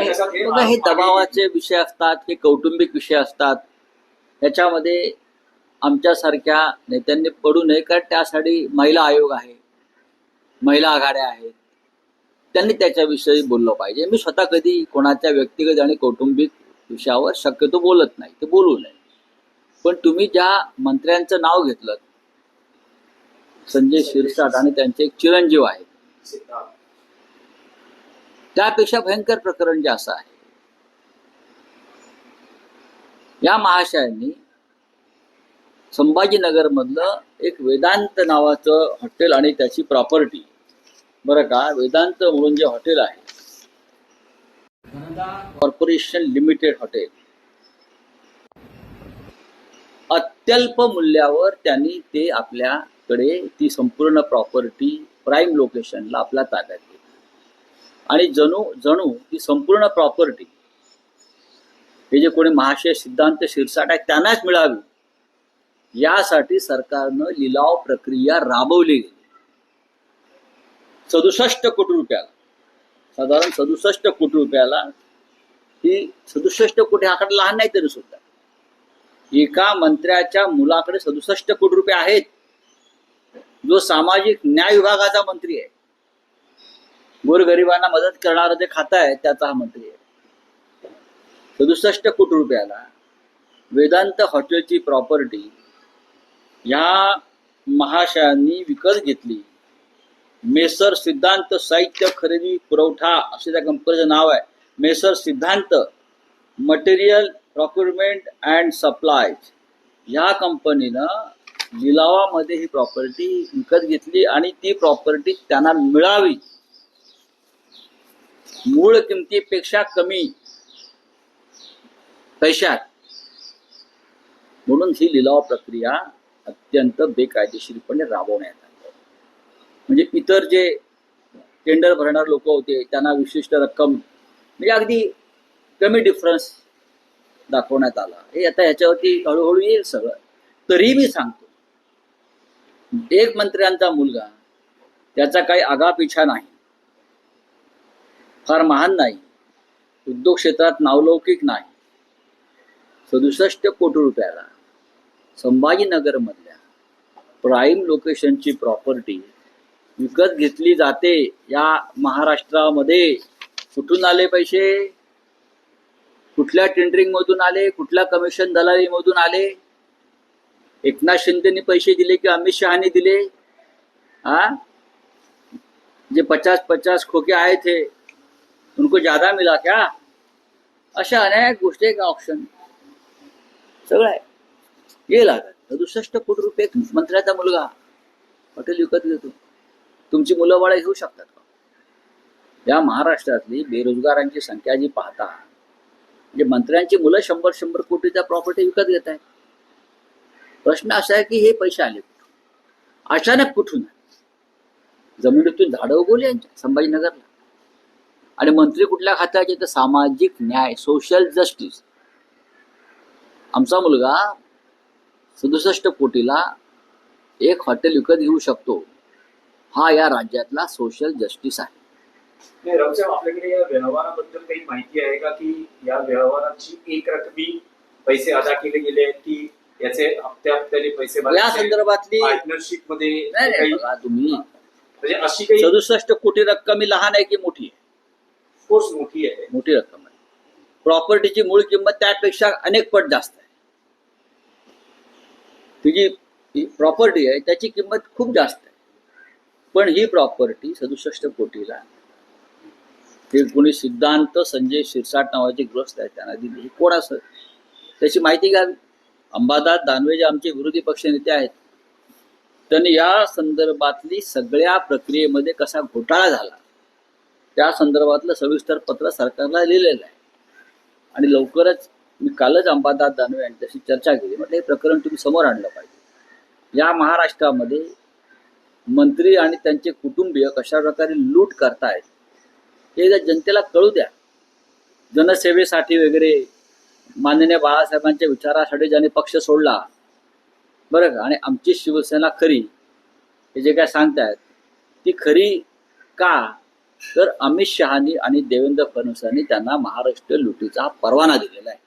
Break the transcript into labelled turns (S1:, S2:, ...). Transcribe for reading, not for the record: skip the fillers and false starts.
S1: बघा, हे दबावाचे विषय असतात, हे कौटुंबिक विषय असतात. याच्यामध्ये आमच्यासारख्या नेत्यांनी पडू नये, कारण त्यासाठी महिला आयोग आहे, महिला आघाड्या आहेत, त्यांनी त्याच्याविषयी बोललं पाहिजे. मी स्वतः कधी कोणाच्या व्यक्तिगत आणि कौटुंबिक विषयावर शक्यतो बोलत नाही, ते बोलू नये. पण तुम्ही ज्या मंत्र्यांचं नाव घेतलं, संजय शिरसाट आणि त्यांचे एक चिरंजीव आहेत, त्यापेक्षा भयंकर प्रकरण जे असं आहे, या महाशयांनी संभाजीनगर मधलं एक वेदांत नावाचं हॉटेल आणि त्याची प्रॉपर्टी, बरं का, वेदांत म्हणून जे हॉटेल आहे, कॉर्पोरेशन लिमिटेड हॉटेल, अत्यल्प मूल्यावर त्यांनी ते आपल्याकडे ती संपूर्ण प्रॉपर्टी प्राईम लोकेशनला आपल्या ताब्यात घेतली आणि जणू ती संपूर्ण प्रॉपर्टी हे जे कोणी महाशय सिद्धांत शिरसाट आहे त्यांनाच मिळावी, यासाठी सरकारनं लिलाव प्रक्रिया राबवली गेली. 67 कोटी रुपयाला, साधारण 67 कोटी रुपयाला, ही 67 कोटी हा आकडा लहान नाही तरी सुद्धा एका मंत्र्याच्या मुलाकडे 67 कोटी रुपये आहेत, जो सामाजिक न्याय विभागाचा मंत्री आहे, गोरगरिबांना मदत करणारं जे खातं आहे त्याचा हा मंत्री आहे. 67 कोटी रुपयाला वेदांत हॉटेलची प्रॉपर्टी या महाशयांनी विकत घेतली. मेसर सिद्धांत साहित्य खरेदी पुरवठा असे त्या कंपनीचं नाव आहे. मेसर सिद्धांत मटेरियल प्रोक्युरमेंट अँड सप्लायज या कंपनीनं लिलावामध्ये ही प्रॉपर्टी विकत घेतली आणि ती प्रॉपर्टी त्यांना मिळावी मूळ किमतीपेक्षा कमी पैशात, म्हणून ही लिलाव प्रक्रिया अत्यंत बेकायदेशीरपणे राबवण्यात आली. म्हणजे इतर जे टेंडर भरणारे लोक होते त्यांना विशिष्ट रक्कम, म्हणजे अगदी कमी डिफरन्स दाखवण्यात आला. हे आता ह्याच्यावरती हळूहळू येईल सगळं. तरी मी सांगतो, एक मंत्र्यांचा मुलगा, त्याचा काही आगापिछा नाही, फार महान नाही, उद्योग क्षेत्रात नावलौकिक नाही, 67 कोटी रुपयाला संभाजीनगर मधल्या प्राईम लोकेशनची प्रॉपर्टी विकत घेतली जाते. या महाराष्ट्रामध्ये कुठून आले पैसे? कुठल्या टेंडरिंग मधून आले? कुठल्या कमिशन दलाली मधून आले? एकनाथ शिंदेनी पैसे दिले की अमित शहानी दिले? जे 50-50 खोके आए थे उनको ज्यादा मिला क्या? अशा अनेक गोष्टी एक ऑप्शन सगळं आहे. गेला 67 कोटी रुपये मंत्र्याचा मुलगा हॉटेल विकत घेतो. तुमची मुलं बाळं घेऊ शकतात का? या महाराष्ट्रातली बेरोजगारांची संख्या जी पाहता, म्हणजे मंत्र्यांची मुलं 100-100 कोटीच्या प्रॉपर्टी विकत घेत आहेत. प्रश्न असा आहे की हे पैसे आले कुठून? अचानक कुठून? जमिनीतून झाडं उगवली यांच्या संभाजीनगरला. आणि मंत्री कुठल्या खात्याचे? तर सामाजिक न्याय, सोशल जस्टिस. आमचा मुलगा 67 कोटीला एक हॉटेल विकत घेऊ शकतो, हा या राज्यातला सोशल जस्टिस आहे.
S2: नाही रावसाहेब, आपल्याकडे या व्यवहाराबद्दल काही माहिती आहे का की या व्यवहाराची एक रकमी पैसे अदा केले गेले आहेत की याचे हप्त्याने पैसे
S1: या संदर्भातली
S2: पार्टनरशिप मध्ये
S1: तुम्ही
S2: म्हणजे अशी काही
S1: 67 कोटी रक्कम ही लहान आहे की मोठी आहे?
S2: कोर्स मोठी आहे,
S1: मोठी रक्कम आहे. प्रॉपर्टीची मूळ किंमत त्यापेक्षा अनेक पट जास्त आहे. ती प्रॉपर्टी आहे त्याची किंमत खूप जास्त आहे. पण ही प्रॉपर्टी 67 कोटीला हे कोणी सिद्धांत संजय शिरसाट नावाचे ग्रस्त आहे त्यांना दिली. हे कोण असं? त्याची माहिती घ्यावी. अंबादास दानवे जे आमचे विरोधी पक्ष नेते आहेत, त्यांनी या संदर्भातली सगळ्या प्रक्रियेमध्ये कसा घोटाळा झाला त्या संदर्भातलं सविस्तर पत्र सरकारला लिहिलेलं आहे. आणि लवकरच मी कालच अंबादास दानवे यांच्याशी चर्चा केली. म्हटलं हे प्रकरण तुम्ही समोर आणलं पाहिजे. या महाराष्ट्रामध्ये मंत्री आणि त्यांचे कुटुंबीय कशा प्रकारे लूट करतायत हे जनतेला कळू द्या. जनसेवेसाठी वगैरे माननीय बाळासाहेबांच्या विचारासाठी ज्याने पक्ष सोडला, बरं का, आणि आमची शिवसेना खरी हे जे काय सांगतायत ती खरी का तर अमित शहानी आणि देवेंद्र फडणवीसांनी त्यांना महाराष्ट्र लुटीचा परवाना दिलेला आहे.